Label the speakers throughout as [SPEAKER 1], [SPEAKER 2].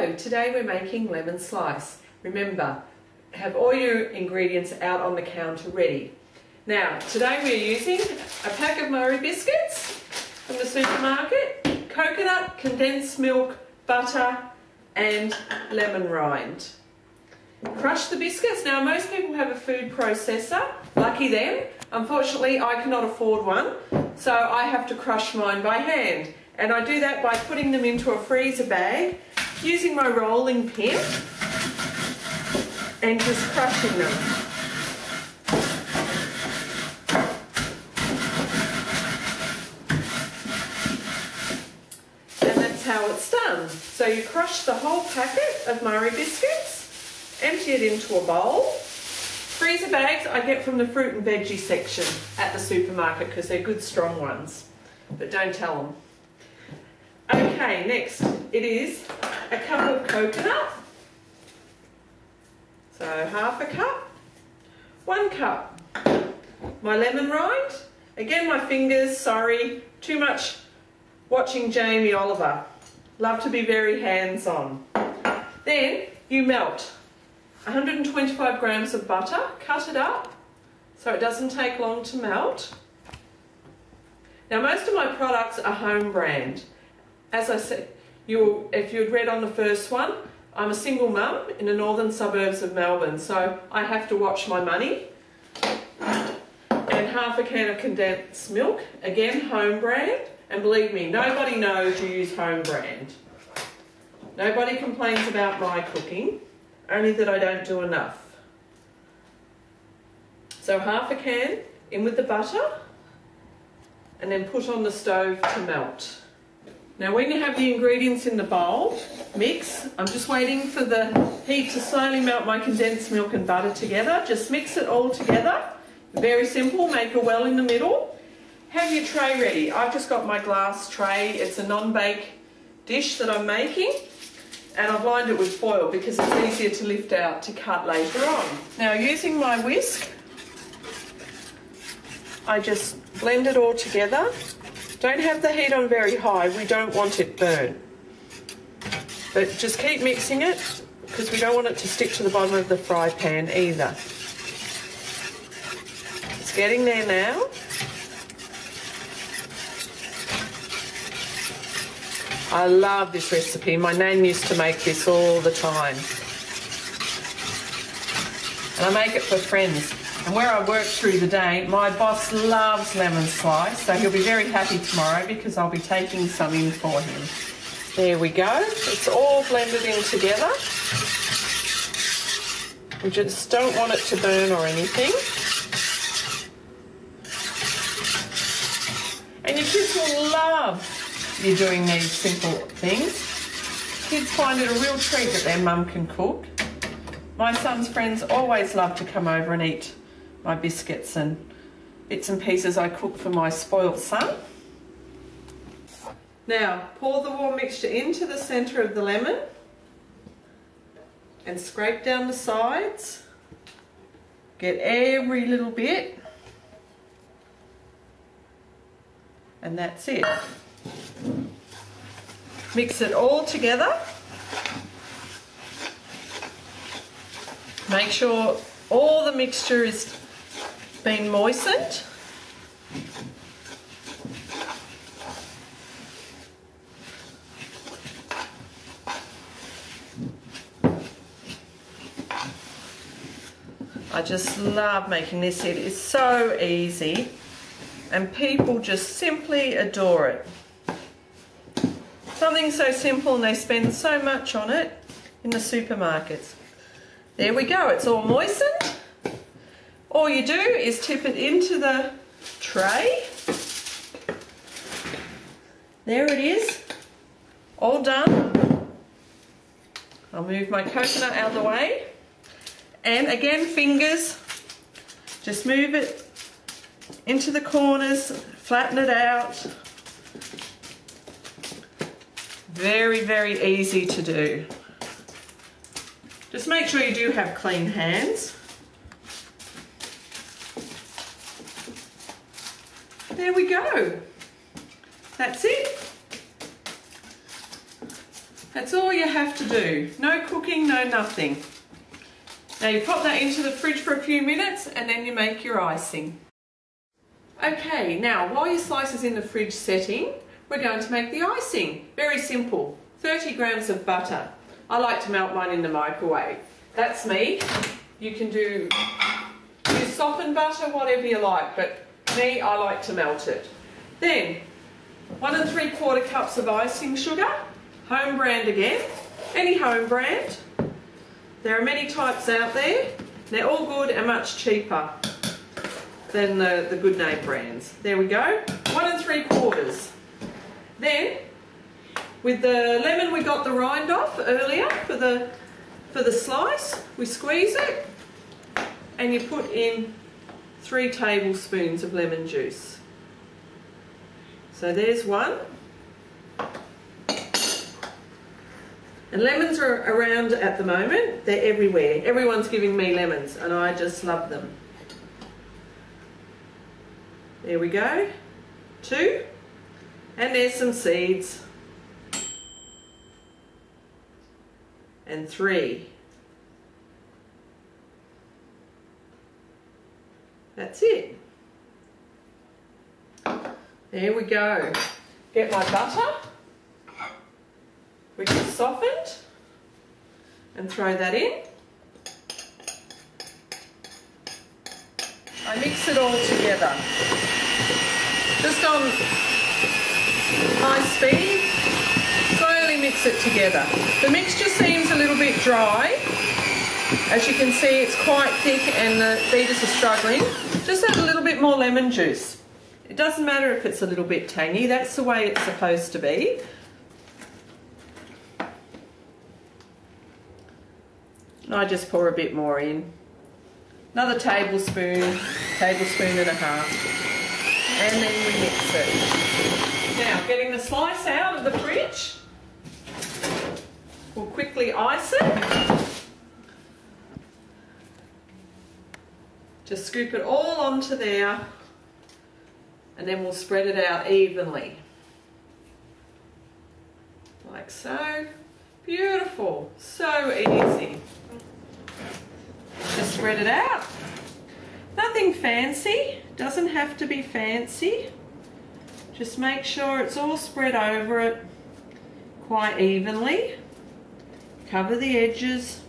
[SPEAKER 1] Hello, today we're making lemon slice. Remember, have all your ingredients out on the counter ready. Now, today we're using a pack of Murray biscuits from the supermarket, coconut, condensed milk, butter and lemon rind. Crush the biscuits. Now most people have a food processor, lucky them. Unfortunately I cannot afford one, so I have to crush mine by hand. And I do that by putting them into a freezer bag, using my rolling pin and just crushing them. And that's how it's done. So you crush the whole packet of Murray biscuits, empty it into a bowl. Freezer bags I get from the fruit and veggie section at the supermarket because they're good strong ones, but don't tell them. Okay, next it is a cup of coconut. So half a cup, 1 cup. My lemon rind, again my fingers, sorry, too much watching Jamie Oliver. Love to be very hands-on. Then you melt 125 grams of butter, cut it up so it doesn't take long to melt. Now most of my products are home brand. As I said, if you'd read on the first one, I'm a single mum in the northern suburbs of Melbourne, so I have to watch my money. And half a can of condensed milk, again home brand. And believe me, nobody knows you use home brand. Nobody complains about my cooking, only that I don't do enough. So half a can in with the butter and then put on the stove to melt. Now when you have the ingredients in the bowl, mix. I'm just waiting for the heat to slowly melt my condensed milk and butter together. Just mix it all together. Very simple, make a well in the middle. Have your tray ready. I've just got my glass tray. It's a non-bake dish that I'm making. And I've lined it with foil because it's easier to lift out to cut later on. Now using my whisk, I just blend it all together. Don't have the heat on very high, we don't want it burnt. But just keep mixing it because we don't want it to stick to the bottom of the fry pan either. It's getting there now. I love this recipe. My nan used to make this all the time. And I make it for friends. And where I work through the day, my boss loves lemon slice, so he'll be very happy tomorrow because I'll be taking some in for him. There we go. It's all blended in together. We just don't want it to burn or anything. And your kids will love you doing these simple things. Kids find it a real treat that their mum can cook. My son's friends always love to come over and eat my biscuits and bits and pieces I cook for my spoiled son. Now pour the warm mixture into the centre of the lemon and scrape down the sides. Get every little bit. And that's it. Mix it all together. Make sure all the mixture is been moistened. I just love making this. It is so easy and people just simply adore it. Something so simple and they spend so much on it in the supermarkets. There we go, it's all moistened. All you do is tip it into the tray. There it is, all done. I'll move my coconut out of the way. And again, fingers, just move it into the corners, flatten it out. Very, very easy to do. Just make sure you do have clean hands. There we go. That's it. That's all you have to do. No cooking, no nothing. Now you pop that into the fridge for a few minutes and then you make your icing. Okay, now while your slice is in the fridge setting, we're going to make the icing. Very simple. 30 grams of butter. I like to melt mine in the microwave. That's me. You can use softened butter, whatever you like, but me, I like to melt it. Then 1 3/4 cups of icing sugar, home brand again, any home brand. There are many types out there. They're all good and much cheaper than the good name brands. There we go, 1 3/4. Then, with the lemon we got the rind off earlier for the slice, we squeeze it and you put in 3 tablespoons of lemon juice. So there's one. And lemons are around at the moment. They're everywhere. Everyone's giving me lemons and I just love them. There we go. 2. And there's some seeds. And 3. That's it. There we go. Get my butter, which is softened, and throw that in. I mix it all together. Just on high speed, slowly mix it together. The mixture seems a little bit dry. As you can see, it's quite thick and the beaters are struggling. Just add a little bit more lemon juice. It doesn't matter if it's a little bit tangy, that's the way it's supposed to be. And I just pour a bit more in. Another tablespoon, tablespoon and a half. And then we mix it. Now, getting the slice out of the fridge, we'll quickly ice it. Just scoop it all onto there and then we'll spread it out evenly. Like so. Beautiful. So easy. Just spread it out. Nothing fancy. Doesn't have to be fancy. Just make sure it's all spread over it quite evenly. Cover the edges.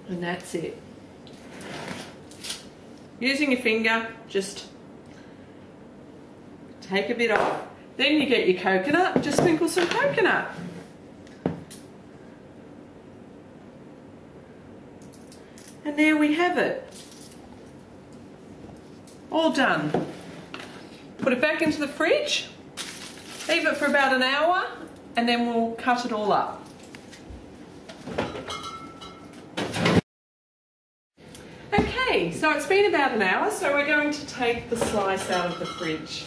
[SPEAKER 1] And that's it. Using your finger, just take a bit off. Then you get your coconut, just sprinkle some coconut. And there we have it. All done. Put it back into the fridge, leave it for about an hour, and then we'll cut it all up. Okay, so it's been about an hour, so we're going to take the slice out of the fridge.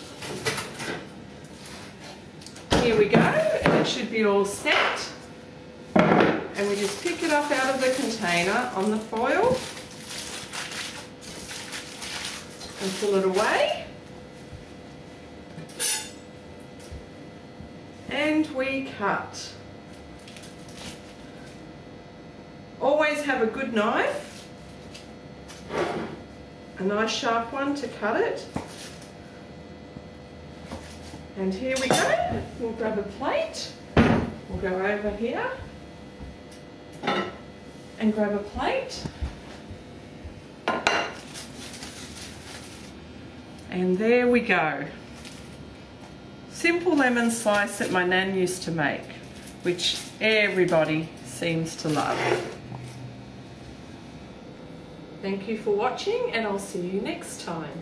[SPEAKER 1] Here we go, and it should be all set. And we just pick it up out of the container on the foil and pull it away. And we cut. Always have a good knife. A nice sharp one to cut it. And here we go. We'll grab a plate. We'll go over here and grab a plate. And there we go. Simple lemon slice that my nan used to make, which everybody seems to love. Thank you for watching and I'll see you next time.